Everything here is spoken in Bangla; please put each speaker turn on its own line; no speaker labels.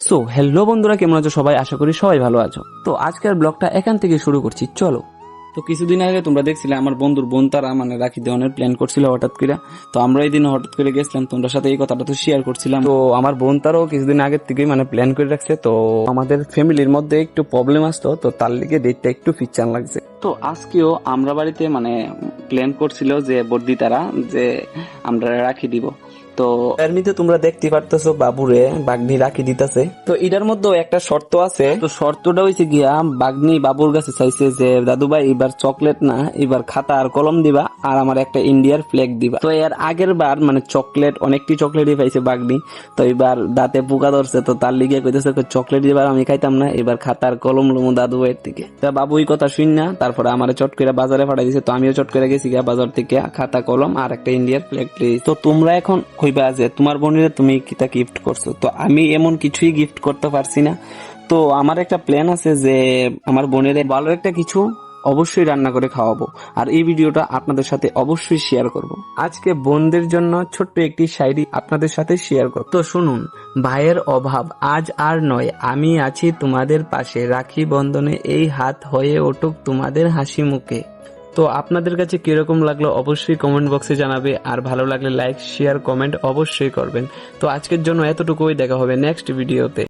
সো হ্যালো বন্ধুরা, কেমন আছো সবাই? আশা করি সবাই ভালো আছো। তো আজকের ব্লগটা এখান থেকে শুরু করছি, চলো। তো কিছুদিন আগে তোমরা দেখছিলে আমার বন্ধুর বোন তারা মানে রাখি দেওয়ানোর প্ল্যান করছিল হঠাৎ করে। তো আমরা এই দিন হঠাৎ করে গেছিলাম, তোমরা সাথে এই কথাটা তো শেয়ার করছিলাম। তো আমার বোন তারাও কিছুদিন আগের থেকেই মানে প্ল্যান করে রাখছে। তো আমাদের ফ্যামিলির মধ্যে একটু প্রবলেম আসতো, তো তার লিগে ডেটটা একটু ফিকচার লাগছে। তো আজকেও আমরা বাড়িতে মানে প্ল্যান করছিল যে বর্দি তারা যে আমরা রাখি দিব। তো এমনিতে তোমরা দেখতে পারতেছো বাবুরে বাগনি রাখি দিতেছে। তো এটার মধ্যে একটা শর্ত আছে। তো শর্তটা হইছে গিয়া বাগনি বাবুর কাছে চাইছে যে দাদু ভাই এবার চকলেট না, এবার খাতা আর কলম দিবা আর আমার একটা ইন্ডিয়ার ফ্ল্যাগ দিবা। তো এর আগের বার মানে চকলেট অনেকটি চকলেটই পাইছে বাগনি। তো এবার দাঁতে পোকা ধরছে, তো তার লিগে কইতেছে চকলেট দিবার আমি খাইতাম না, এবার খাতার কলম লমু দাদু ভাইয়ের থেকে। তা বাবু এই কথা শুন না, তারপরে আমারে চট করে বাজারে পাঠাই দিছে। তো আমিও চট করে গেছি গিয়া বাজার থেকে খাতা কলম আর একটা ইন্ডিয়ার ফ্ল্যাগ প্লিজ। তো তোমরা এখন কইবা যে তোমার বোনের তুমি কিটা গিফট করছো। তো আমি এমন কিছুই গিফট করতে পারছি না। তো আমার একটা প্ল্যান আছে যে আমার বোনের ভালো একটা কিছু অবশ্যই রান্না করে খাওয়াবো, আর এই ভিডিওটা আপনাদের সাথে অবশ্যই শেয়ার করব। আজকে বোনদের জন্য ছোট্ট একটি শায়রি আপনাদের সাথে শেয়ার করব। তো শুনুন। ভাইয়ের অভাব আজ আর নয়, আমি আছি তোমাদের পাশে, রাখি বন্ধনে এই হাত হয়ে উঠুক তোমাদের হাসি মুখে। তো আপনাদের কাছে কিরকম লাগলো অবশ্যই কমেন্ট বক্সে জানাবে, আর ভালো লাগলে লাইক শেয়ার কমেন্ট অবশ্যই করবেন। তো আজকের জন্য এতটুকুই, দেখা হবে নেক্সট ভিডিওতে।